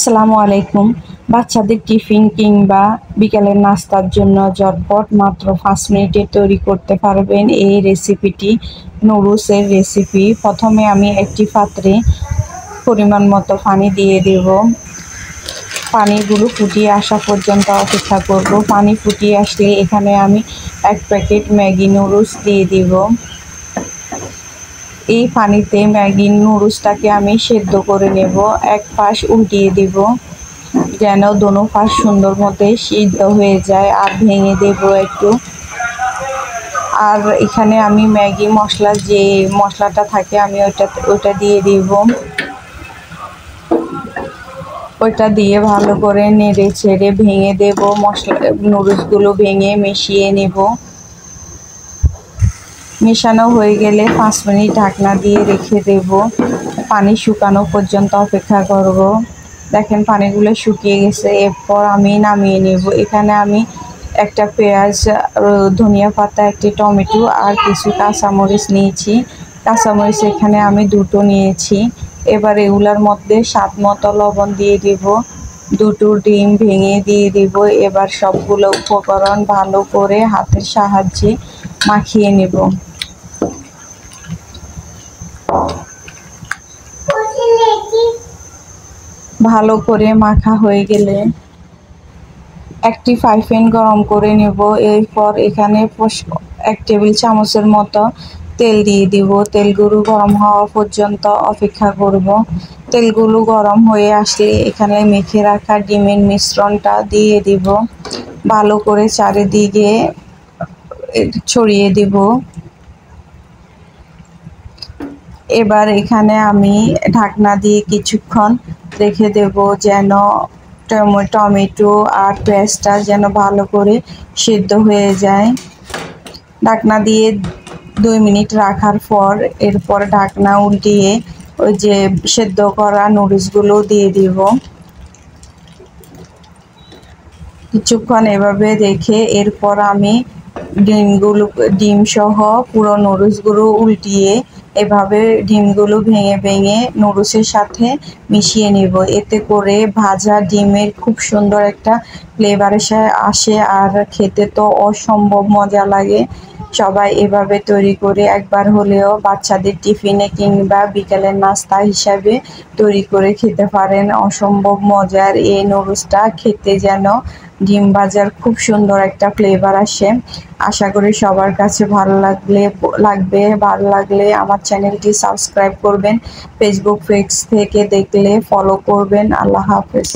আসসালামু আলাইকুম। বাচ্চাদের টিফিন কিংবা বিকালের নাস্তার জন্য ঝটপট মাত্র 5 মিনিটে তৈরি করতে পারবেন এই রেসিপিটি। নুডলসের রেসিপি। প্রথমে আমি একটি পাত্রে পরিমাণ মতো পানি দিয়ে দেব। পানিগুলো ফুটিয়ে আসা পর্যন্ত অপেক্ষা করব। পানি ফুটিয়ে আসলে এখানে আমি 1 প্যাকেট ম্যাগি নুডলস দিয়ে দিব। এই পানিতে ম্যাগি নুডলসটাকে আমি সেদ্ধ করে নেব। এক পাশ উল্টিয়ে দিব যেন দোনো পাশ সুন্দর মতো সিদ্ধ হয়ে যায়, আর ভেঙে দেব একটু। আর এখানে আমি ম্যাগি মশলা যে মশলাটা থাকে আমি ওটা দিয়ে দিব। ওইটা দিয়ে ভালো করে নেড়ে ছেড়ে ভেঙে দেব। মশলা নুডলসগুলো ভেঙে মিশিয়ে নেব। মেশানো হয়ে গেলে 5 মিনিট ঢাকনা দিয়ে রেখে দেব। পানি শুকানো পর্যন্ত অপেক্ষা করব। দেখেন পানিগুলো শুকিয়ে গেছে। এরপর আমি নামিয়ে নেব। এখানে আমি একটা পেঁয়াজ, ধনিয়া পাতা, একটি টমেটো আর কিছু কাঁচামরিচ নিয়েছি। কাঁচামরিচ এখানে আমি 2টো নিয়েছি। এবার এগুলার মধ্যে স্বাদ মতো লবণ দিয়ে দিব। 2টো ডিম ভেঙে দিয়ে দিব। এবার সবগুলো উপকরণ ভালো করে হাতের সাহায্যে মাখিয়ে নেব। ভালো করে মাখা হয়ে গেলে একটি ফ্রাই প্যান গরম করে নেব। এরপর এখানে 1 টেবিল চামচের মতো তেল দিয়ে দিব। তেলগুলো গরম হওয়া পর্যন্ত অপেক্ষা করব। তেলগুলো গরম হয়ে আসলে এখানে মেখে রাখা ডিমের মিশ্রণটা দিয়ে দিব। ভালো করে চারিদিকে ছড়িয়ে দিব। এবার এখানে আমি ঢাকনা দিয়ে কিছুক্ষণ রেখে দেব যেন টমেটো আর পেঁয়াজটা যেন ভালো করে সিদ্ধ হয়ে যায়। ঢাকনা দিয়ে 2 মিনিট রাখার পর এরপর ঢাকনা উল্টিয়ে ওই যে সেদ্ধ করা নুডলসগুলো দিয়ে দিব। কিছুক্ষণ এভাবে রেখে এরপর আমি ডিম সহ পুরো নুডলসগুলো উল্টিয়ে এভাবে ডিমগুলো ভেঙে ভেঙে নুডলসের সাথে মিশিয়ে নেব। এতে করে ভাজা ডিমের খুব সুন্দর একটা ফ্লেভার আসে আর খেতে তো অসম্ভব মজা লাগে। সবাই এভাবে তৈরি করে একবার হলেও বাচ্চাদের টিফিনে কিংবা বিকেলের নাস্তা হিসাবে তৈরি করে খেতে পারেন। অসম্ভব মজার এই নুডলসটা খেতে যেন ডিম ভাজার খুব সুন্দর একটা ফ্লেভার আসে। আশা করি সবার কাছে ভালো লাগলে আমার চ্যানেলটি সাবস্ক্রাইব করবেন। ফেসবুক পেজ থেকে দেখলে ফলো করবেন। আল্লাহ হাফেজ।